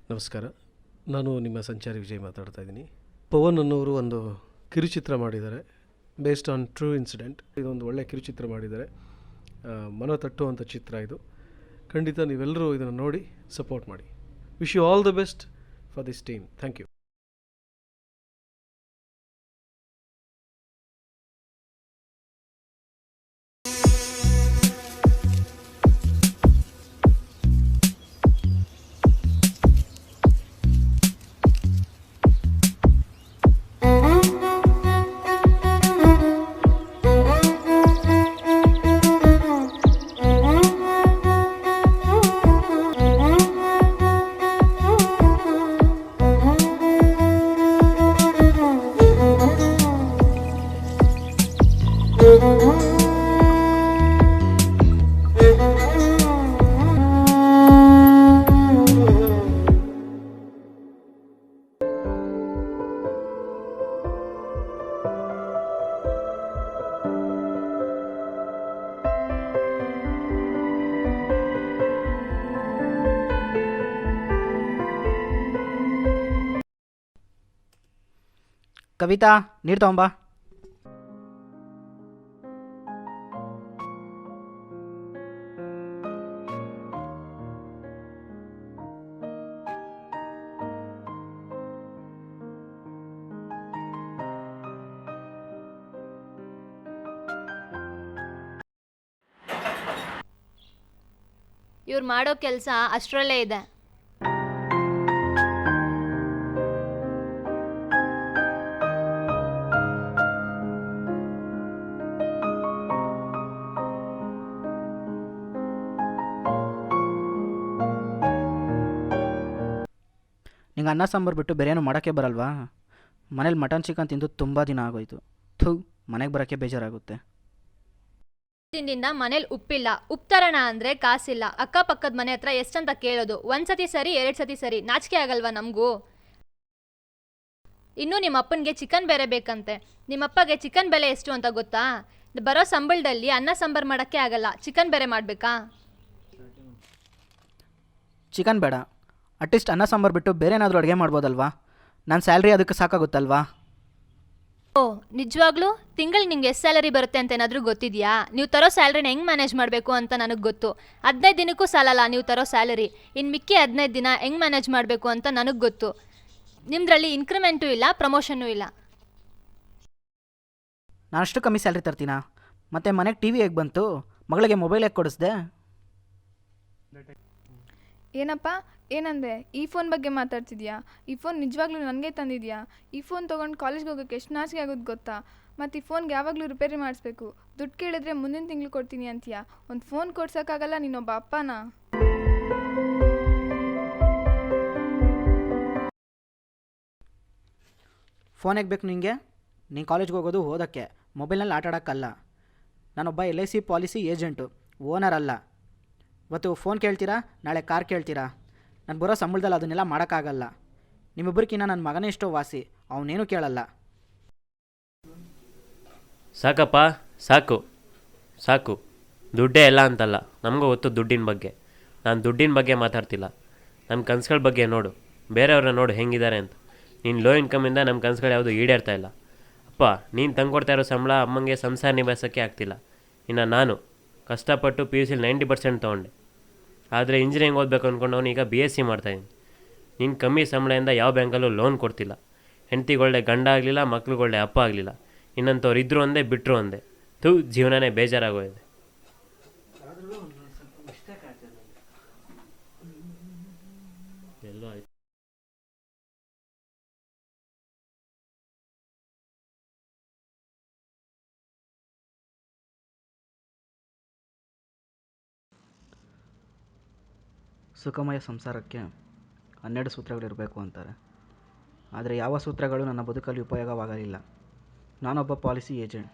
ನಮಸ್ಕಾರ, ನಾನು ನಿಮ್ಮ ಸಂಚಾರಿ ವಿಜಯ್ ಮಾತಾಡ್ತಾ ಇದ್ದೀನಿ. ಪವನ್ ಅನ್ನೋರು ಒಂದು ಕಿರುಚಿತ್ರ ಮಾಡಿದ್ದಾರೆ, ಬೇಸ್ಡ್ ಆನ್ ಟ್ರೂ ಇನ್ಸಿಡೆಂಟ್. ಇದೊಂದು ಒಳ್ಳೆಯ ಕಿರುಚಿತ್ರ ಮಾಡಿದ್ದಾರೆ, ಮನ ತಟ್ಟುವಂಥ ಚಿತ್ರ ಇದು. ಖಂಡಿತ ನೀವೆಲ್ಲರೂ ಇದನ್ನು ನೋಡಿ ಸಪೋರ್ಟ್ ಮಾಡಿ. Wish you all the best for this team. Thank you. Kavita, ನೀರು ತಗೊಂಬಾ. ಇವ್ರು ಮಾಡೋ ಕೆಲಸ ಅಷ್ಟರಲ್ಲೇ ಇದೆ. ನಿಂಗೆ ಅನ್ನ ಸಾಂಬಾರು ಬಿಟ್ಟು ಬೇರೆ ಏನೂ ಮಾಡೋಕ್ಕೆ ಬರಲ್ವಾ? ಮನೇಲಿ ಮಟನ್ ಚಿಕನ್ ತಿಂದು ತುಂಬ ದಿನ ಆಗೋಯ್ತು. ಥೂ, ಮನೆಗೆ ಬರೋಕ್ಕೆ ಬೇಜಾರಾಗುತ್ತೆ. ದಿನದಿಂದ ಮನೇಲಿ ಉಪ್ಪಿಲ್ಲ, ಉಪ್ಪು ತರೋಣ ಅಂದರೆ ಕಾಸಿಲ್ಲ. ಅಕ್ಕಪಕ್ಕದ ಮನೆ ಹತ್ರ ಎಷ್ಟಂತ ಕೇಳೋದು? ಒಂದ್ಸತಿ ಸರಿ, 2 ಸತಿ ಸರಿ. ನಾಚಿಕೆ ಆಗಲ್ವಾ ನಮಗೂ? ಇನ್ನೂ ನಿಮ್ಮ ಅಪ್ಪನಿಗೆ ಚಿಕನ್ ಬೇರೆ ಬೇಕಂತೆ. ನಿಮ್ಮಪ್ಪಗೆ ಚಿಕನ್ ಬೆಲೆ ಎಷ್ಟು ಅಂತ ಗೊತ್ತಾ? ಬರೋ ಸಂಬಳದಲ್ಲಿ ಅನ್ನ ಸಾಂಬಾರು ಮಾಡೋಕ್ಕೆ ಆಗಲ್ಲ, ಚಿಕನ್ ಬೇರೆ ಮಾಡಬೇಕಾ? ಚಿಕನ್ ಬೇಡ, ಅಟ್ಲೀಸ್ಟ್ ಅನ್ನ ಸಾಂಬಾರು ಬಿಟ್ಟು ಬೇರೆ ಏನಾದರೂ ಅಡುಗೆ ಮಾಡ್ಬೋದಲ್ವಾ? ನನ್ನ ಸ್ಯಾಲ್ರಿ ಅದಕ್ಕೆ ಸಾಕಾಗುತ್ತಲ್ವಾ? ಓ, ನಿಜವಾಗ್ಲೂ ತಿಂಗಳಿಗೆ ನಿಮ್ಗೆ ಎಷ್ಟು ಸ್ಯಾಲರಿ ಬರುತ್ತೆ ಅಂತ ಏನಾದರೂ ಗೊತ್ತಿದೆಯಾ? ನೀವು ತರೋ ಸ್ಯಾಲ್ರಿನ ಹೆಂಗೆ ಮ್ಯಾನೇಜ್ ಮಾಡಬೇಕು ಅಂತ ನನಗೆ ಗೊತ್ತು. 15 ದಿನಕ್ಕೂ ಸಾಲಲ್ಲ ನೀವು ತರೋ ಸ್ಯಾಲರಿ. ಇನ್ನು ಮಿಕ್ಕಿ 15 ದಿನ ಹೆಂಗೆ ಮ್ಯಾನೇಜ್ ಮಾಡಬೇಕು ಅಂತ ನನಗೆ ಗೊತ್ತು. ನಿಮ್ಮದ್ರಲ್ಲಿ ಇನ್ಕ್ರಿಮೆಂಟು ಇಲ್ಲ, ಪ್ರಮೋಷನ್ನೂ ಇಲ್ಲ. ನಾನು ಅಷ್ಟು ಕಮ್ಮಿ ಸ್ಯಾಲ್ರಿ ತರ್ತೀನಾ? ಮತ್ತು ಮನೆಗೆ ಟಿ ವಿ ಹೇಗೆ ಬಂತು? ಮಗಳಿಗೆ ಮೊಬೈಲ್ ಹೇಗೆ ಕೊಡಿಸ್ದೆ? ಏನಪ್ಪ, ಏನಂದೆ? ಈ ಫೋನ್ ಬಗ್ಗೆ ಮಾತಾಡ್ತಿದ್ಯಾ? ಈ ಫೋನ್ ನಿಜವಾಗ್ಲೂ ನನಗೆ ತಂದಿದ್ಯಾ? ಈ ಫೋನ್ ತೊಗೊಂಡು ಕಾಲೇಜ್ಗೆ ಹೋಗೋಕ್ಕೆ ಎಷ್ಟು ನಾಚಿಕೆ ಆಗೋದು ಗೊತ್ತಾ? ಮತ್ತು ಈ ಫೋನ್ಗೆ ಯಾವಾಗಲೂ ರಿಪೇರಿ ಮಾಡಿಸ್ಬೇಕು. ದುಡ್ಡು ಕೇಳಿದ್ರೆ ಮುಂದಿನ ತಿಂಗಳು ಕೊಡ್ತೀನಿ ಅಂತೀಯಾ? ಒಂದು ಫೋನ್ ಕೊಡ್ಸೋಕ್ಕಾಗಲ್ಲ, ನೀನೊಬ್ಬ ಅಪ್ಪನಾ? ಫೋನ್ ಹೇಗೆ ಬೇಕು ನಿನಗೆ? ನೀನು ಕಾಲೇಜ್ಗೆ ಹೋಗೋದು ಓದೋಕ್ಕೆ, ಮೊಬೈಲ್ನಲ್ಲಿ ಆಟ ಆಡೋಕ್ಕಲ್ಲ. ನಾನೊಬ್ಬ LIC ಪಾಲಿಸಿ ಏಜೆಂಟು, ಓನರ್ ಅಲ್ಲ. ಇವತ್ತು ಫೋನ್ ಕೇಳ್ತೀರಾ, ನಾಳೆ ಕಾರ್ ಕೇಳ್ತೀರಾ? ನಾನು ಬರೋ ಸಂಬಳದಲ್ಲಿ ಅದನ್ನೆಲ್ಲ ಮಾಡೋಕ್ಕಾಗಲ್ಲ. ನಿಮ್ಮಿಬ್ಬರಿಗಿನ್ನ ನನ್ನ ಮಗನೇ ಎಷ್ಟೋ ವಾಸಿ, ಅವನೇನು ಕೇಳಲ್ಲ. ಸಾಕಪ್ಪ, ಸಾಕು ಸಾಕು. ದುಡ್ಡೇ ಎಲ್ಲ ಅಂತಲ್ಲ, ನಮಗೂ ಗೊತ್ತು ದುಡ್ಡಿನ ಬಗ್ಗೆ. ನಾನು ದುಡ್ಡಿನ ಬಗ್ಗೆ ಮಾತಾಡ್ತಿಲ್ಲ, ನಮ್ಮ ಕನಸುಗಳ ಬಗ್ಗೆ ನೋಡು. ಬೇರೆಯವ್ರನ್ನ ನೋಡು ಹೆಂಗಿದ್ದಾರೆ ಅಂತ. ನೀನು ಲೋ ಇನ್ಕಮಿಂದ ನಮ್ಮ ಕನಸುಗಳು ಯಾವುದು ಈಡೇರ್ತಾ ಇಲ್ಲ. ಅಪ್ಪ, ನೀನು ತಂದ್ಕೊಡ್ತಾ ಇರೋ ಸಂಬಳ ಅಮ್ಮಂಗೆ ಸಂಸಾರ ನಿಭಾಯಿಸೋಕ್ಕೆ ಆಗ್ತಿಲ್ಲ. ಇನ್ನು ನಾನು ಕಷ್ಟಪಟ್ಟು PUC 90% ತೊಗೊಂಡೆ. ಆದರೆ ಇಂಜಿನಿಯರಿಂಗ್ ಓದಬೇಕು ಅಂದ್ಕೊಂಡವನು ಈಗ BSc ಮಾಡ್ತಾಯಿದ್ದೀನಿ. ನೀನು ಕಮ್ಮಿ ಸಂಬಳದಿಂದ ಯಾವ ಬ್ಯಾಂಕಲ್ಲೂ ಲೋನ್ ಕೊಡ್ತಿಲ್ಲ. ಹೆಂಡ್ತಿಗೊಳ್ಳೆ ಗಂಡ ಆಗಲಿಲ್ಲ, ಮಕ್ಳುಗೊಳ್ಳೆ ಅಪ್ಪ ಆಗಲಿಲ್ಲ. ಇನ್ನಂಥವ್ರು ಇದ್ದರು ಒಂದೇ, ಬಿಟ್ಟರು ಒಂದೇ. ಜೀವನನೇ ಬೇಜಾರಾಗೋಗಿದೆ. ಎಲ್ಲೋ ಆಯ್ತು. ಸುಖಮಯ ಸಂಸಾರಕ್ಕೆ 12 ಸೂತ್ರಗಳಿರಬೇಕು ಅಂತಾರೆ. ಆದರೆ ಯಾವ ಸೂತ್ರಗಳು ನನ್ನ ಬದುಕಲ್ಲಿ ಉಪಯೋಗವಾಗಲಿಲ್ಲ. ನಾನೊಬ್ಬ ಪಾಲಿಸಿ ಏಜೆಂಟ್.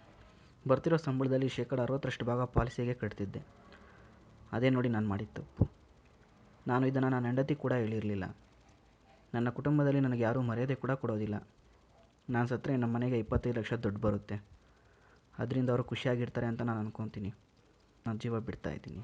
ಬರ್ತಿರೋ ಸಂಬಳದಲ್ಲಿ 60% ಭಾಗ ಪಾಲಿಸಿಗೆ ಕಟ್ತಿದ್ದೆ. ಅದೇ ನೋಡಿ ನಾನು ಮಾಡಿದ ತಪ್ಪು. ನಾನು ಇದನ್ನು ನನ್ನ ಹೆಂಡತಿ ಕೂಡ ಹೇಳಿರಲಿಲ್ಲ. ನನ್ನ ಕುಟುಂಬದಲ್ಲಿ ನನಗೆ ಯಾರೂ ಮರ್ಯಾದೆ ಕೂಡ ಕೊಡೋದಿಲ್ಲ. ನಾನು ಸತ್ತರೆ ನಮ್ಮ ಮನೆಗೆ 25 ಲಕ್ಷ ದುಡ್ಡು ಬರುತ್ತೆ. ಅದರಿಂದ ಅವರು ಖುಷಿಯಾಗಿರ್ತಾರೆ ಅಂತ ನಾನು ಅಂದ್ಕೊತೀನಿ. ನಾನು ಜೀವ ಬಿಡ್ತಾಯಿದ್ದೀನಿ.